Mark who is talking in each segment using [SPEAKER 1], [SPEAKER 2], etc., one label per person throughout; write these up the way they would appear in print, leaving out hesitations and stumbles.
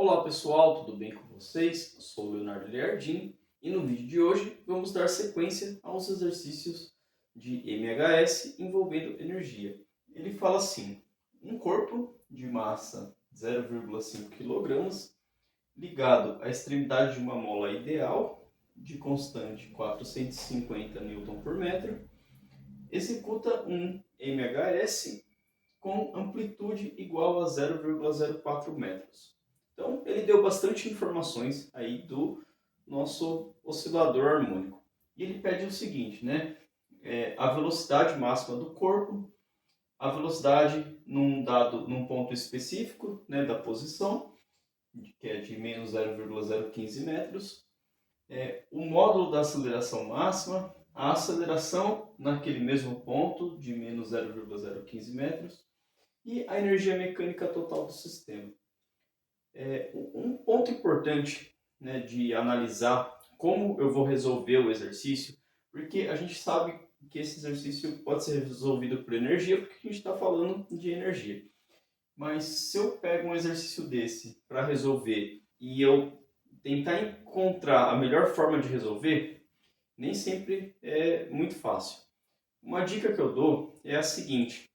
[SPEAKER 1] Olá pessoal, tudo bem com vocês? Eu sou o Leonardo Liardim e no vídeo de hoje vamos dar sequência aos exercícios de MHS envolvendo energia. Ele fala assim: um corpo de massa 0,5 kg ligado à extremidade de uma mola ideal de constante 450 Newton por metro executa um MHS com amplitude igual a 0,04 metros. Então, ele deu bastante informações aí do nosso oscilador harmônico. E ele pede o seguinte, né? A velocidade máxima do corpo, a velocidade num ponto específico, né, da posição, que é de menos 0,015 metros, o módulo da aceleração máxima, a aceleração naquele mesmo ponto de menos 0,015 metros, e a energia mecânica total do sistema. Um ponto importante, né, de analisar como eu vou resolver o exercício, porque a gente sabe que esse exercício pode ser resolvido por energia, porque a gente está falando de energia. Mas se eu pego um exercício desse para resolver e eu tentar encontrar a melhor forma de resolver, nem sempre é muito fácil. Uma dica que eu dou é a seguinte: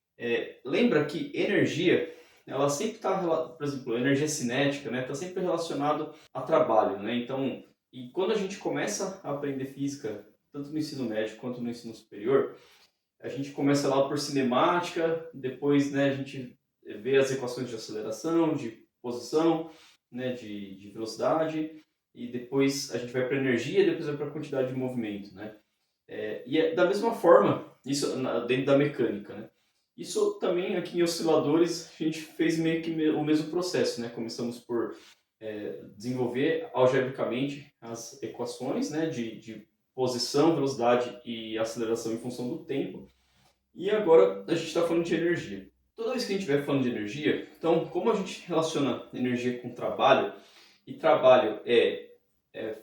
[SPEAKER 1] lembra que energia, ela sempre está, por exemplo, energia cinética, né, está sempre relacionado a trabalho, né? Então, e quando a gente começa a aprender física, tanto no ensino médio quanto no ensino superior, a gente começa lá por cinemática, depois, né, a gente vê as equações de aceleração, de posição, né, de velocidade, e depois a gente vai para energia, e depois vai para a quantidade de movimento, né? Da mesma forma, isso dentro da mecânica, né? Isso também aqui em osciladores a gente fez meio que o mesmo processo, né? Começamos por desenvolver algebricamente as equações, né, de posição, velocidade e aceleração em função do tempo. E agora a gente está falando de energia. Toda vez que a gente estiver falando de energia, então como a gente relaciona energia com trabalho, e trabalho é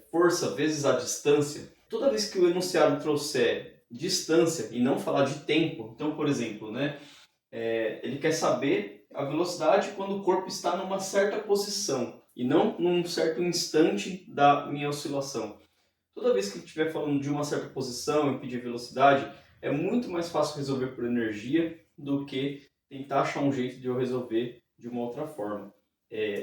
[SPEAKER 1] força vezes a distância, toda vez que o enunciado trouxer distância e não falar de tempo, então, por exemplo, né, ele quer saber a velocidade quando o corpo está numa certa posição e não num certo instante da minha oscilação. Toda vez que ele estiver falando de uma certa posição e pedir velocidade, é muito mais fácil resolver por energia do que tentar achar um jeito de eu resolver de uma outra forma.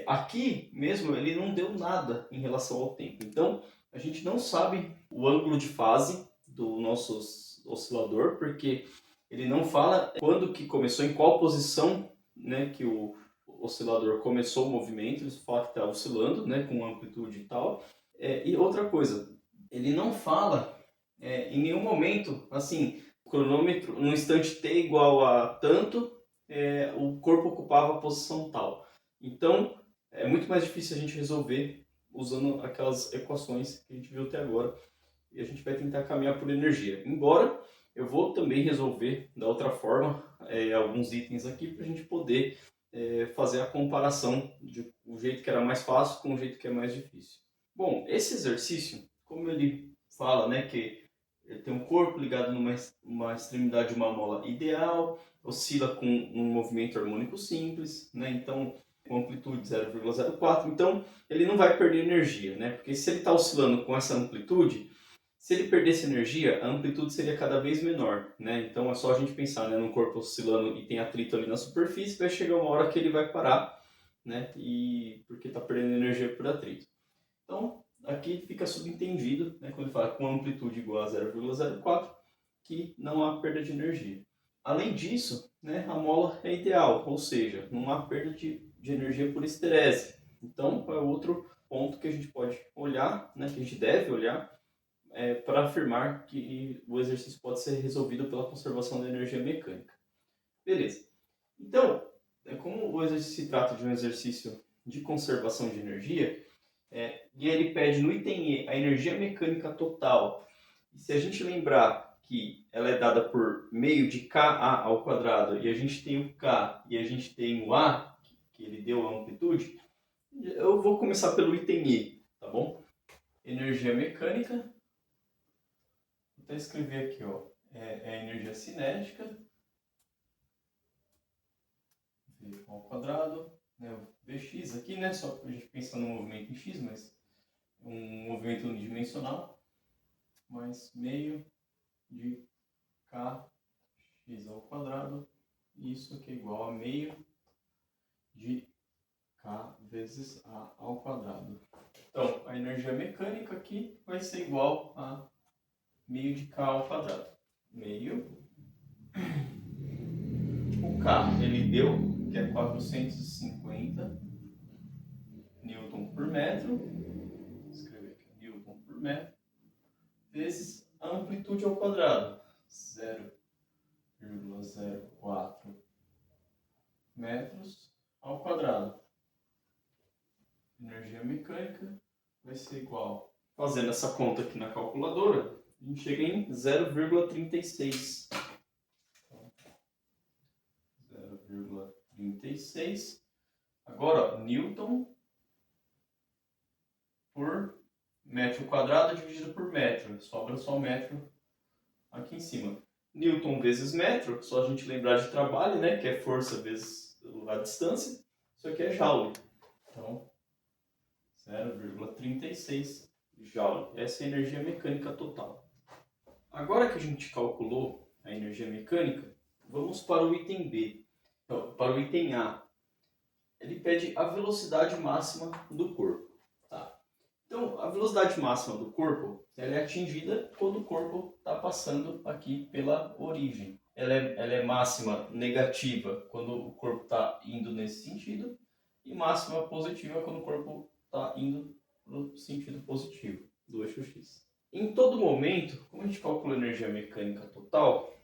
[SPEAKER 1] Aqui mesmo ele não deu nada em relação ao tempo, então a gente não sabe o ângulo de fase do nosso oscilador, porque ele não fala quando que começou, em qual posição, né, que o oscilador começou o movimento, ele fala que está oscilando, né, com amplitude e tal. E outra coisa, ele não fala em nenhum momento, assim, o cronômetro no instante t igual a tanto, o corpo ocupava a posição tal. Então, é muito mais difícil a gente resolver usando aquelas equações que a gente viu até agora. E a gente vai tentar caminhar por energia. Embora eu vou também resolver da outra forma alguns itens aqui para a gente poder fazer a comparação de o jeito que era mais fácil com o jeito que é mais difícil. Bom, esse exercício, como ele fala, né, que ele tem um corpo ligado numa extremidade de uma mola ideal, oscila com um movimento harmônico simples, né? Então, com amplitude 0,04. Então, ele não vai perder energia, né? Porque se ele está oscilando com essa amplitude, se ele perdesse energia, a amplitude seria cada vez menor, né? Então, é só a gente pensar, né, num corpo oscilando e tem atrito ali na superfície, vai chegar uma hora que ele vai parar, né? E porque está perdendo energia por atrito. Então, aqui fica subentendido, né, quando ele fala com amplitude igual a 0,04, que não há perda de energia. Além disso, né, a mola é ideal, ou seja, não há perda de energia por esterese. Então, é outro ponto que a gente pode olhar, né, que a gente deve olhar, para afirmar que o exercício pode ser resolvido pela conservação da energia mecânica. Beleza. Então, como o exercício se trata de um exercício de conservação de energia, e ele pede no item E a energia mecânica total. E se a gente lembrar que ela é dada por meio de Ka ao quadrado, e a gente tem o K e a gente tem o A, que ele deu a amplitude, eu vou começar pelo item E, tá bom? Energia mecânica. Vou até escrever aqui, ó. É a energia cinética, V ao quadrado, né, o Vx aqui, né, só para a gente pensar no movimento em x, mas um movimento unidimensional, mais meio de kx ao quadrado, e isso aqui é igual a meio de k vezes a ao quadrado. Então, a energia mecânica aqui vai ser igual a meio de k ao quadrado. Meio. O k, ele deu, que é 450 newton por metro. Vou escrever aqui, newton por metro. Vezes a amplitude ao quadrado. 0,04 metros ao quadrado. Energia mecânica vai ser igual. Fazendo essa conta aqui na calculadora, a gente chega em 0,36. 0,36. Agora, ó, newton por metro quadrado dividido por metro. Sobra só o metro aqui em cima. Newton vezes metro, só a gente lembrar de trabalho, né? Que é força vezes a distância. Isso aqui é joule. Então, 0,36 joule. Essa é a energia mecânica total. Agora que a gente calculou a energia mecânica, vamos para o item B. Então, para o item A. Ele pede a velocidade máxima do corpo. Tá? Então, a velocidade máxima do corpo ela é atingida quando o corpo está passando aqui pela origem. Ela é máxima negativa quando o corpo está indo nesse sentido e máxima positiva quando o corpo está indo no sentido positivo do eixo X. Em todo momento, como a gente calcula a energia mecânica total,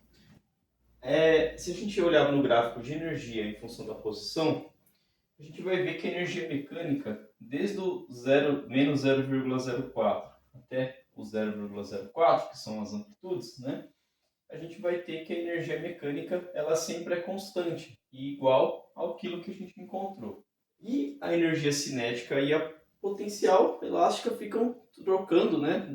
[SPEAKER 1] se a gente olhar no gráfico de energia em função da posição, a gente vai ver que a energia mecânica, desde o menos 0,04 até o 0,04, que são as amplitudes, né? A gente vai ter que a energia mecânica ela sempre é constante e igual ao quilo que a gente encontrou. E a energia cinética e a potencial elástica ficam trocando, né?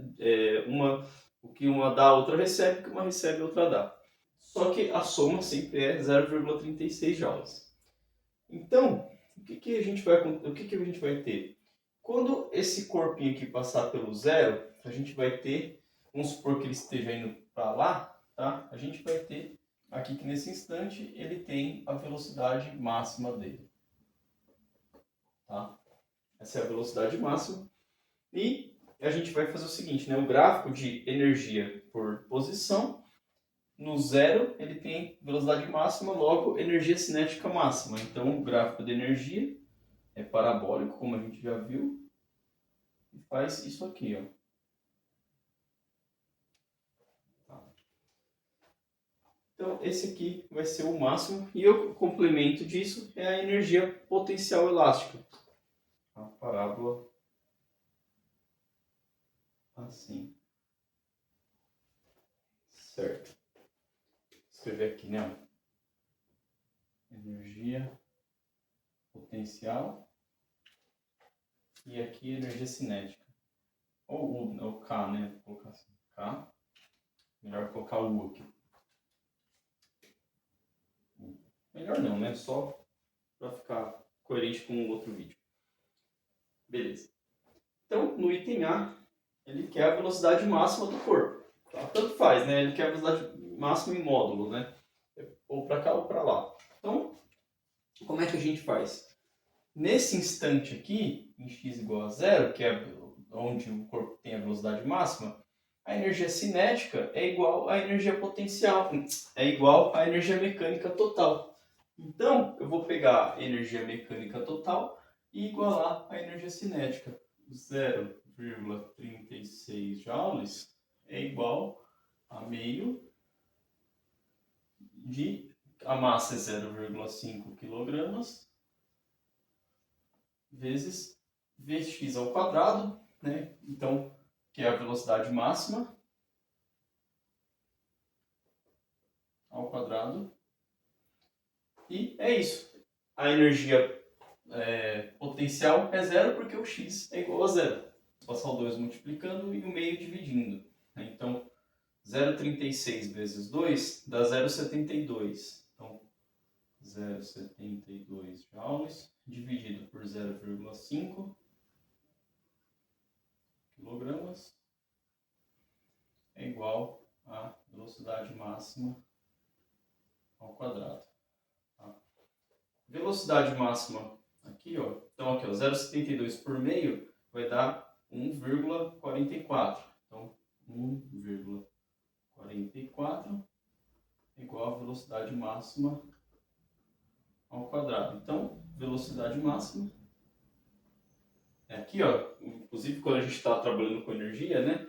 [SPEAKER 1] O que uma dá, a outra recebe, o que uma recebe, a outra dá. Só que a soma sempre é 0,36 joules. Então, o que a gente vai ter? Quando esse corpinho aqui passar pelo zero, a gente vai ter, vamos supor que ele esteja indo para lá, tá? A gente vai ter aqui que nesse instante ele tem a velocidade máxima dele. Tá? Essa é a velocidade máxima. E a gente vai fazer o seguinte, né? O gráfico de energia por posição, no zero ele tem velocidade máxima, logo energia cinética máxima. Então o gráfico de energia é parabólico, como a gente já viu, e faz isso aqui, ó. Tá. Então esse aqui vai ser o máximo, e o complemento disso é a energia potencial elástica. A parábola assim. Certo. Vou escrever aqui, né? Energia potencial e aqui energia cinética. Ou o K, né? Vou colocar assim. K. Melhor colocar o U aqui. Melhor não, né? Só para ficar coerente com o outro vídeo. Beleza. Então, no item A, ele quer a velocidade máxima do corpo. Tá? Tanto faz, né? Ele quer a velocidade máxima em módulo, né? Ou para cá ou para lá. Então, como é que a gente faz? Nesse instante aqui, em x igual a zero, que é onde o corpo tem a velocidade máxima, a energia cinética é igual à energia potencial, é igual à energia mecânica total. Então, eu vou pegar a energia mecânica total e igualar a energia cinética. 0,36 joules é igual a meio de... A massa é 0,5 kg vezes Vx ao quadrado, né? Então, que é a velocidade máxima ao quadrado. E é isso. A energia potencial é zero porque o x é igual a zero. Vou passar o 2 multiplicando e o meio dividindo. Então, 0,36 vezes 2 dá 0,72. Então, 0,72 joules dividido por 0,5 quilogramas é igual a velocidade máxima ao quadrado. Tá? Velocidade máxima aqui, ó. Então aqui, ó, 0,72 por meio vai dar 1,44. Então 1,44 igual a velocidade máxima ao quadrado. Então, velocidade máxima é aqui, ó. Inclusive quando a gente está trabalhando com energia, né?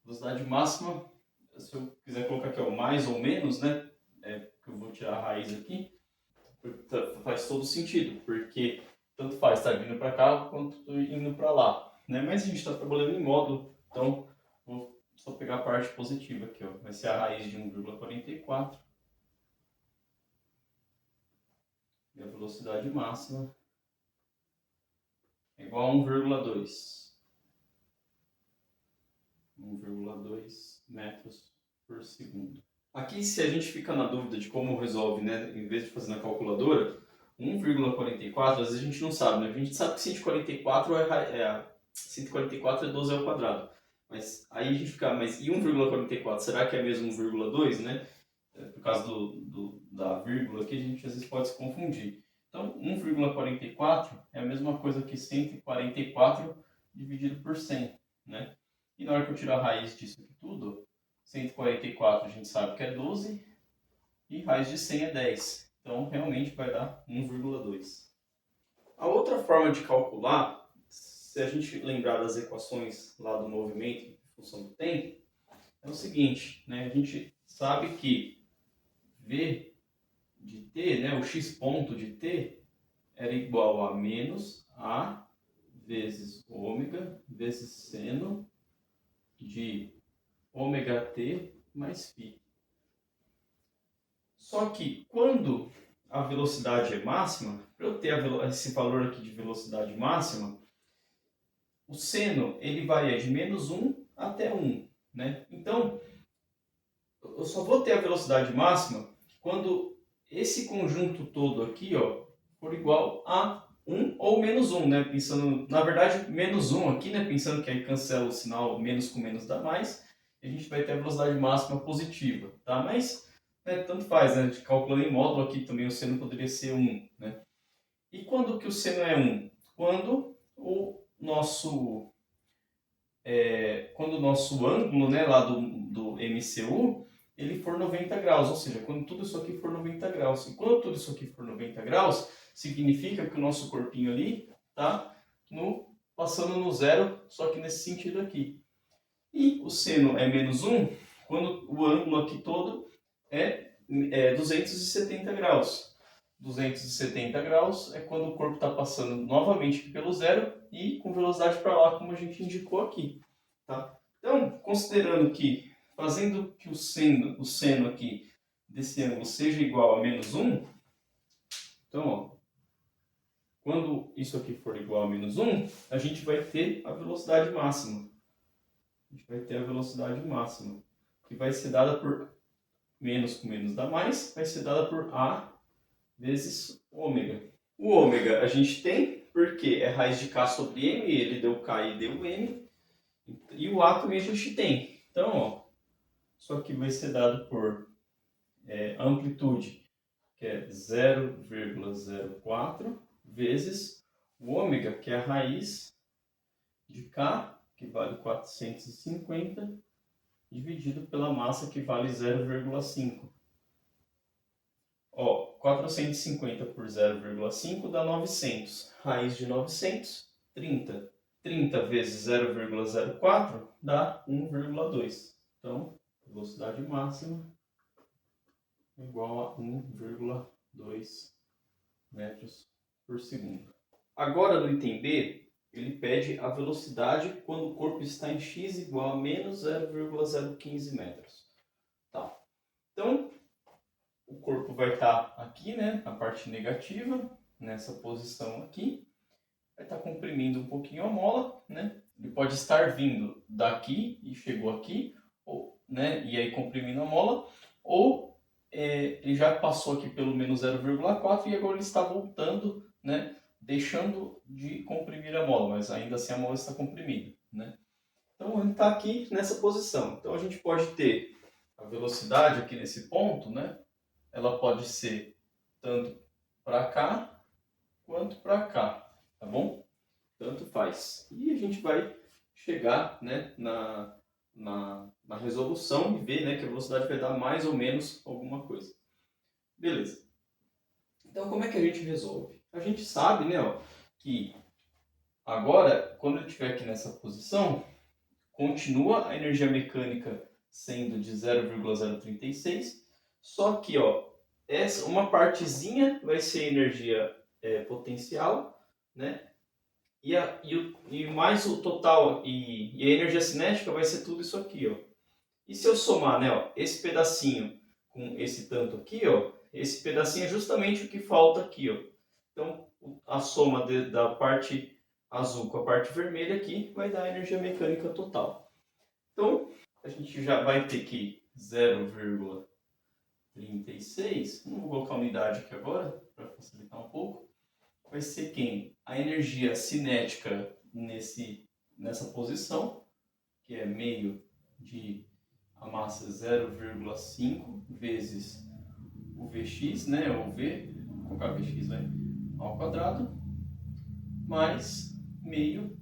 [SPEAKER 1] Velocidade máxima, se eu quiser colocar aqui, ó, mais ou menos, né? Que eu vou tirar a raiz aqui, faz todo sentido, porque tanto faz estar vindo para cá quanto indo para lá, né? Mas a gente está trabalhando em módulo, então vou só pegar a parte positiva aqui, ó. Vai ser a raiz de 1,44 e a velocidade máxima é igual a 1,2 metros por segundo. Aqui, se a gente fica na dúvida de como resolve, né, em vez de fazer na calculadora, 1,44, às vezes a gente não sabe, né? A gente sabe que 144 144 é 12 ao quadrado. Mas aí a gente fica, mas e 1,44? Será que é mesmo 1,2, né? Por causa da vírgula aqui, a gente às vezes pode se confundir. Então, 1,44 é a mesma coisa que 144 dividido por 100, né? E na hora que eu tirar a raiz disso aqui tudo, 144 a gente sabe que é 12 e raiz de 100 é 10. Então, realmente vai dar 1,2. A outra forma de calcular, se a gente lembrar das equações lá do movimento em função do tempo, é o seguinte, né? A gente sabe que V de t, né, o x ponto de t, era igual a menos A vezes ômega vezes seno de ômega t mais φ. Só que quando a velocidade é máxima, para eu ter esse valor aqui de velocidade máxima, o seno ele varia de menos 1 até 1. Né? Então, eu só vou ter a velocidade máxima quando esse conjunto todo aqui, ó, for igual a 1 ou menos 1, né? Pensando, na verdade, menos 1 aqui, né? Pensando que aí cancela o sinal menos com menos dá mais, e a gente vai ter a velocidade máxima positiva, tá? Mas, né, tanto faz, né? A gente calculando em módulo aqui também o seno poderia ser 1, né? E quando que o seno é 1? Quando o nosso, ângulo, né, lá do MCU, ele for 90 graus, ou seja, quando tudo isso aqui for 90 graus. E quando tudo isso aqui for 90 graus, significa que o nosso corpinho ali está passando no zero, só que nesse sentido aqui. E o seno é menos 1, quando o ângulo aqui todo é 270 graus. 270 graus é quando o corpo está passando novamente aqui pelo zero e com velocidade para lá, como a gente indicou aqui. Tá? Então, considerando que, fazendo que o seno aqui desse ângulo seja igual a menos 1, então, ó, quando isso aqui for igual a menos 1, a gente vai ter a velocidade máxima. A gente vai ter a velocidade máxima, que vai ser dada por menos com menos dá mais, vai ser dada por A vezes ômega. O ômega a gente tem porque é raiz de K sobre M, ele deu K e deu M, e o A também a gente tem. Então, ó, isso aqui vai ser dado por amplitude, que é 0,04, vezes o ômega, que é a raiz de K, que vale 450, dividido pela massa, que vale 0,5. Ó, 450 por 0,5 dá 900. Raiz de 900, 30. 30 vezes 0,04 dá 1,2. Então, velocidade máxima igual a 1,2 metros por segundo. Agora, no item B, ele pede a velocidade quando o corpo está em x igual a menos 0,015 metros. Tá. Então, o corpo vai estar aqui, né, na parte negativa, nessa posição aqui. Vai estar comprimindo um pouquinho a mola, né? Ele pode estar vindo daqui e chegou aqui, ou, né, e aí comprimindo a mola, ou ele já passou aqui pelo menos 0,4 e agora ele está voltando, né, deixando de comprimir a mola, mas ainda assim a mola está comprimida, né? Então ele está aqui nessa posição. Então a gente pode ter a velocidade aqui nesse ponto, né? Ela pode ser tanto para cá quanto para cá, tá bom? Tanto faz. E a gente vai chegar, né, na resolução e ver, né, que a velocidade vai dar mais ou menos alguma coisa. Beleza. Então como é que a gente resolve? A gente sabe, né, ó, que agora, quando ele estiver aqui nessa posição, continua a energia mecânica sendo de 0,036, só que ó, uma partezinha vai ser energia potencial, né? E mais o total e a energia cinética vai ser tudo isso aqui, ó. E se eu somar, né, ó, esse pedacinho com esse tanto aqui, ó, esse pedacinho é justamente o que falta aqui, ó. Então, a soma da parte azul com a parte vermelha aqui vai dar a energia mecânica total. Então, a gente já vai ter que 0,36, não vou colocar a unidade aqui agora, para facilitar um pouco, vai ser quem? A energia cinética nessa posição, que é meio de a massa 0,5 vezes o Vx, né, ou V, vou colocar Vx, né, ao quadrado, mais meio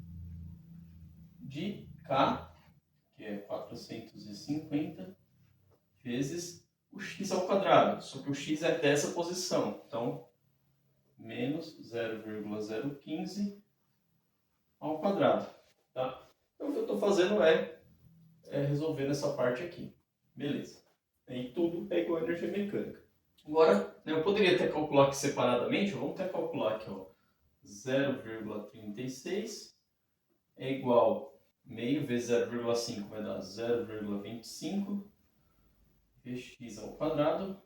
[SPEAKER 1] de K, que é 450, vezes o x ao quadrado, só que o x é dessa posição, então menos 0,015 ao quadrado, tá? Então o que eu estou fazendo é resolvendo essa parte aqui, beleza? E tudo é igual a energia mecânica. Agora, né, eu poderia até calcular aqui separadamente, vamos até calcular aqui, ó, 0,36 é igual meio vezes 0,5 vai dar 0,25 Vx ao quadrado,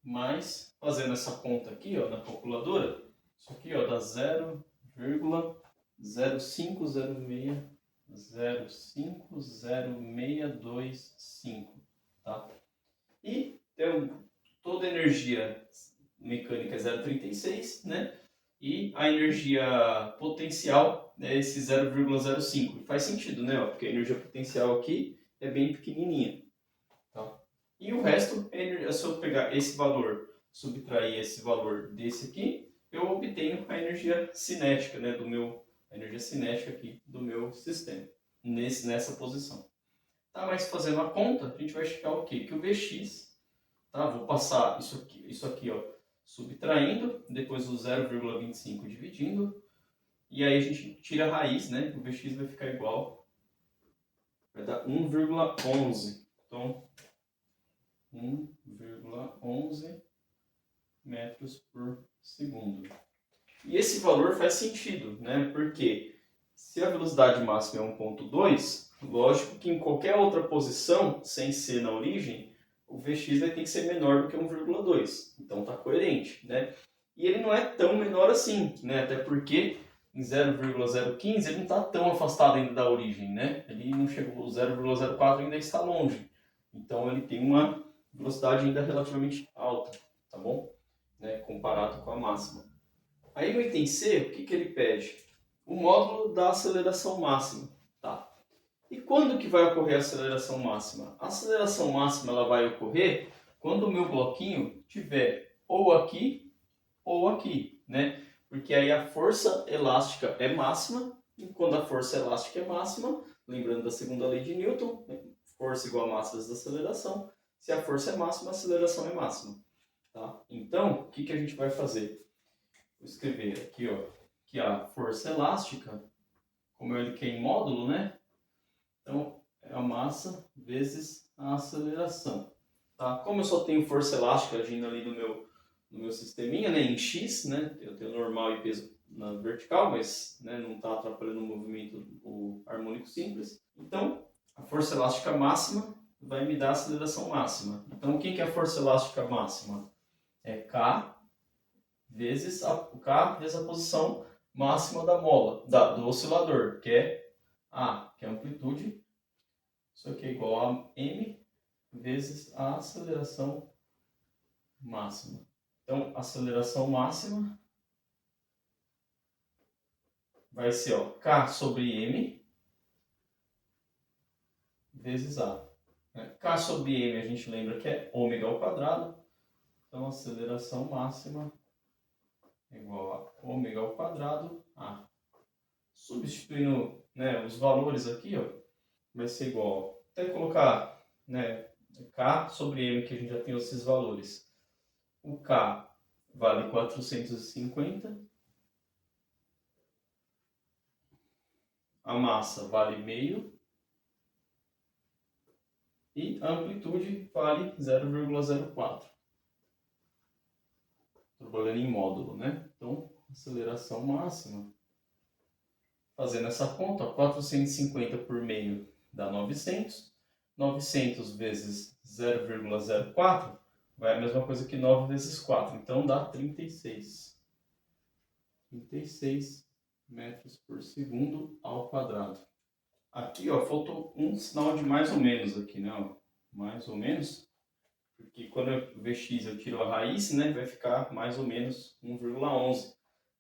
[SPEAKER 1] mais, fazendo essa conta aqui, ó, na calculadora, isso aqui, ó, dá 0,050625, tá? E toda a energia mecânica é 0,36, né? E a energia potencial é esse 0,05. Faz sentido, né? Porque a energia potencial aqui é bem pequenininha. Tá? E o resto, se eu pegar esse valor, subtrair esse valor desse aqui, eu obtenho a energia cinética, né, a energia cinética aqui do meu sistema, nessa posição. Tá, mas fazendo a conta, a gente vai chegar o quê? Que o Vx, tá? Vou passar isso aqui, ó, subtraindo, depois o 0,25 dividindo, e aí a gente tira a raiz, né? O Vx vai ficar igual, vai dar 1,11. Então, 1,11 metros por segundo. E esse valor faz sentido, né? Porque se a velocidade máxima é 1,2, lógico que em qualquer outra posição, sem ser na origem, o Vx vai ter que ser menor do que 1,2. Então está coerente, né? E ele não é tão menor assim, né? Até porque em 0,015 ele não está tão afastado ainda da origem, né? Ele não chegou, o 0,04 ainda está longe. Então ele tem uma velocidade ainda relativamente alta, tá bom? Né? Comparado com a máxima. Aí no item C, o que ele pede? O módulo da aceleração máxima, tá? E quando que vai ocorrer a aceleração máxima? A aceleração máxima ela vai ocorrer quando o meu bloquinho tiver ou aqui, né? Porque aí a força elástica é máxima, e quando a força elástica é máxima, lembrando da segunda lei de Newton, força igual a massa vezes aceleração, se a força é máxima, a aceleração é máxima. Tá? Então, o que a gente vai fazer? Vou escrever aqui, ó, que a força elástica, como ele quer em módulo, né? Então, é a massa vezes a aceleração. Tá? Como eu só tenho força elástica agindo ali no meu sisteminha, né, em X, né? Eu tenho normal e peso na vertical, mas, né, não está atrapalhando o movimento o harmônico simples. Então, a força elástica máxima vai me dar a aceleração máxima. Então, o que é a força elástica máxima? É K vezes a posição máxima da mola, do oscilador, que é A, que é a amplitude. Isso aqui é igual a M vezes a aceleração máxima. Então, aceleração máxima vai ser, ó, K sobre M vezes A. K sobre M a gente lembra que é ômega ao quadrado. Então, aceleração máxima é igual a ômega ao quadrado A. Substituindo, né, os valores aqui, ó, vai ser igual, até colocar, né, K sobre M, que a gente já tem esses valores. O K vale 450. A massa vale meio. E a amplitude vale 0,04. Trabalhando em módulo, né? Então, aceleração máxima. Fazendo essa conta, 450 por meio dá 900. 900 vezes 0,04 vai a mesma coisa que 9 vezes 4. Então, dá 36. 36 metros por segundo ao quadrado. Aqui, ó, faltou um sinal de mais ou menos aqui, né? Ó, mais ou menos. Porque quando eu ver x eu tiro a raiz, né, vai ficar mais ou menos 1,11.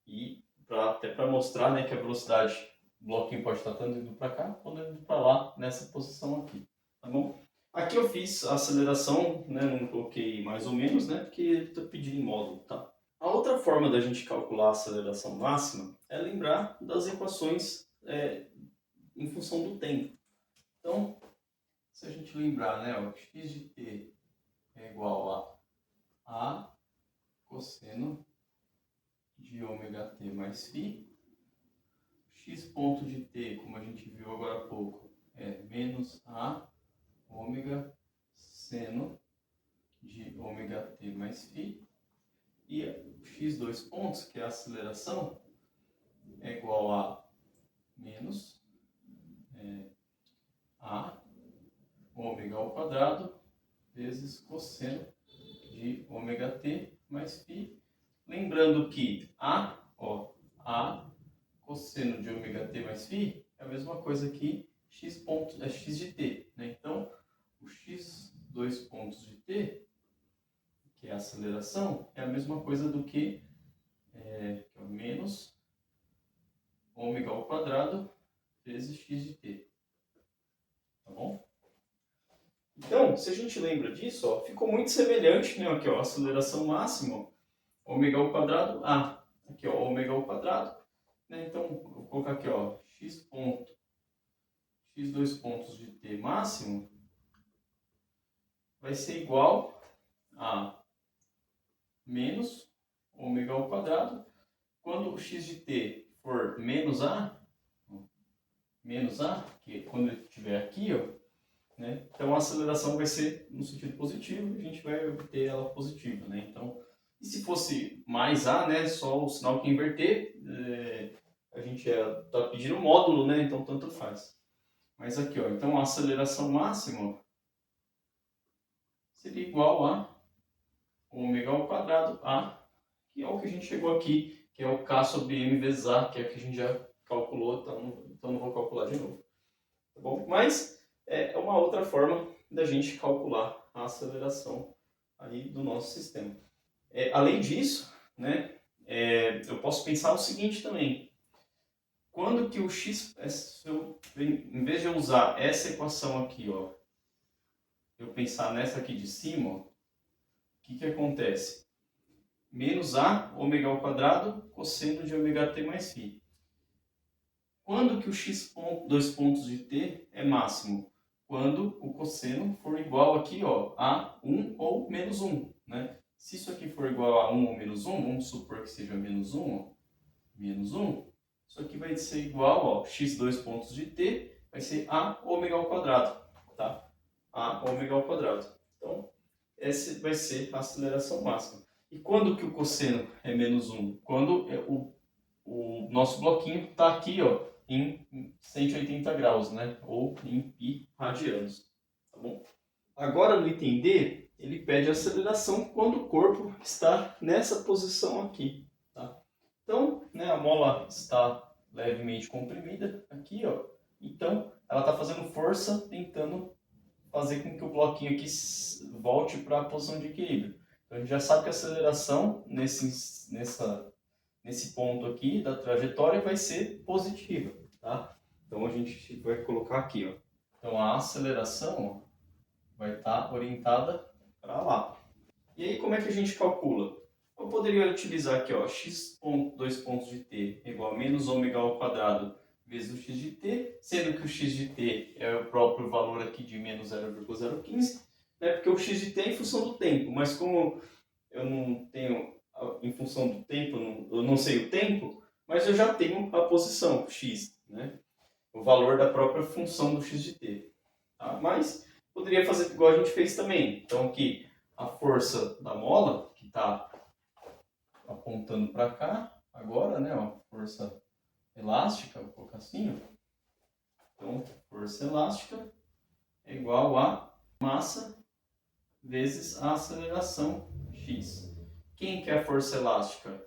[SPEAKER 1] E até para mostrar, né, que a velocidade do bloquinho pode estar tanto indo para cá, quanto indo para lá, nessa posição aqui, tá bom? Aqui eu fiz a aceleração, né, não coloquei mais ou menos, né, porque está pedindo em módulo, tá? A outra forma da gente calcular a aceleração máxima é lembrar das equações em função do tempo. Então, se a gente lembrar, né, ó, x de t é igual a cosseno de ômega t mais φ. X ponto de t, como a gente viu agora há pouco, é menos a ômega seno de ômega t mais φ. E x dois pontos, que é a aceleração, é igual a menos a ômega ao quadrado vezes cosseno de ômega t mais φ. Lembrando que a cosseno de ômega t mais φ é a mesma coisa que x pontos, x de t, né? Então, o x dois pontos de t, que é a aceleração, é a mesma coisa do que é o menos ômega ao quadrado vezes x de t. Tá bom? Então, se a gente lembra disso, ó, ficou muito semelhante, né? Aqui, ó, a aceleração máxima, ômega ao quadrado a. Aqui, ó, ômega ao quadrado. Né? Então, vou colocar aqui, ó, x dois pontos de t máximo vai ser igual a menos ômega ao quadrado. Quando o x de t for menos a, que quando ele estiver aqui, ó, né? Então a aceleração vai ser no sentido positivo, a gente vai obter ela positiva, né? Então, e se fosse mais a, né, só o sinal que inverter, a gente está pedindo módulo, né? Então tanto faz. Mas aqui, ó, então a aceleração máxima seria igual a ômega ao quadrado a, que é o que a gente chegou aqui, que é o K sobre M vezes A, que é o que a gente já calculou, então não vou calcular de novo. Tá bom? Mas é uma outra forma da gente calcular a aceleração aí do nosso sistema. Além disso, né, eu posso pensar o seguinte também. Quando que o x, em vez de eu usar essa equação aqui, ó, eu pensar nessa aqui de cima, ó, o que acontece? Menos a ômega ao quadrado cosseno de ômega t mais φ. Quando que o x dois pontos de t é máximo? Quando o cosseno for igual aqui, ó, a 1 ou menos 1, né? Se isso aqui for igual a 1 ou menos 1, vamos supor que seja menos 1, ó, menos 1, isso aqui vai ser igual, ó, x dois pontos de t vai ser a ômega ao quadrado, tá? A ômega ao quadrado. Então, essa vai ser a aceleração máxima. E quando que o cosseno é menos 1? Quando o nosso bloquinho está aqui, ó, em 180 graus, né? Ou em π radianos, tá bom? Agora no item D, ele pede aceleração quando o corpo está nessa posição aqui, tá? Então, né, a mola está levemente comprimida aqui, ó. Então, ela está fazendo força tentando fazer com que o bloquinho aqui volte para a posição de equilíbrio. Então a gente já sabe que a aceleração nesse ponto aqui da trajetória vai ser positiva, tá? Então a gente vai colocar aqui, ó. Então a aceleração, ó, vai estar orientada para lá. E aí como é que a gente calcula? Eu poderia utilizar aqui, ó, x ponto 2 pontos de t igual a menos ômega ao quadrado vezes o x de t, sendo que o x de t é o próprio valor aqui de menos 0,015, né? Porque o x de t é em função do tempo, mas como eu não tenho, em função do tempo, eu não sei o tempo, mas eu já tenho a posição, x, né? O valor da própria função do x de t. Tá? Mas poderia fazer igual a gente fez também. Então aqui a força da mola, que está apontando para cá, agora, né? Ó, força elástica, vou colocar assim. Ó. Então, força elástica é igual a massa vezes a aceleração x. Quem que é a força elástica?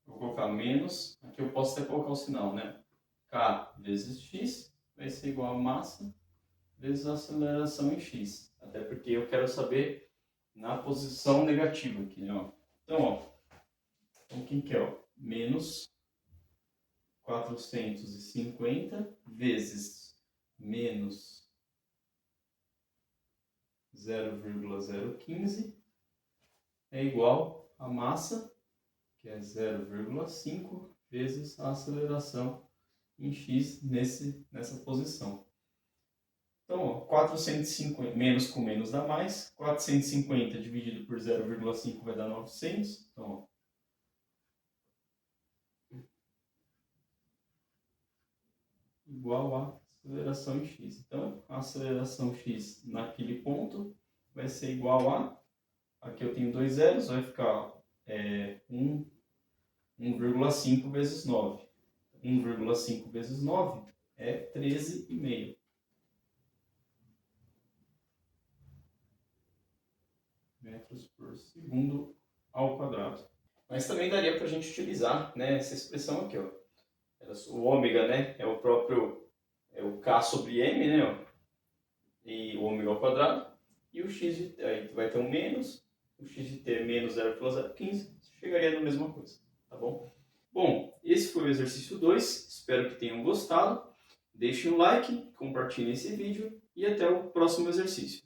[SPEAKER 1] Vou colocar menos, aqui eu posso até colocar o sinal, né? K vezes x vai ser igual a massa vezes a aceleração em x. Até porque eu quero saber na posição negativa aqui, né? Ó. Então, ó, então quem que é? Ó? Menos 450 vezes menos 0,015 é igual a massa, que é 0,5 vezes a aceleração em x nessa posição. Então, ó, 450, menos com menos dá mais, 450 dividido por 0,5 vai dar 900, então, ó, igual a aceleração em x. Então, a aceleração x naquele ponto vai ser igual a, aqui eu tenho dois zeros, vai ficar 1,5 vezes 9. 1,5 vezes 9 é 13,5 metros por segundo ao quadrado. Mas também daria para a gente utilizar, né, essa expressão aqui, ó. O ômega, né, é o próprio, é o K sobre M, né, ó, e o ômega ao quadrado, e o x de t, aí vai ter um menos, o x de t é menos 0,015, chegaria na mesma coisa, tá bom? Bom, esse foi o exercício 2, espero que tenham gostado, deixem um like, compartilhem esse vídeo e até o próximo exercício.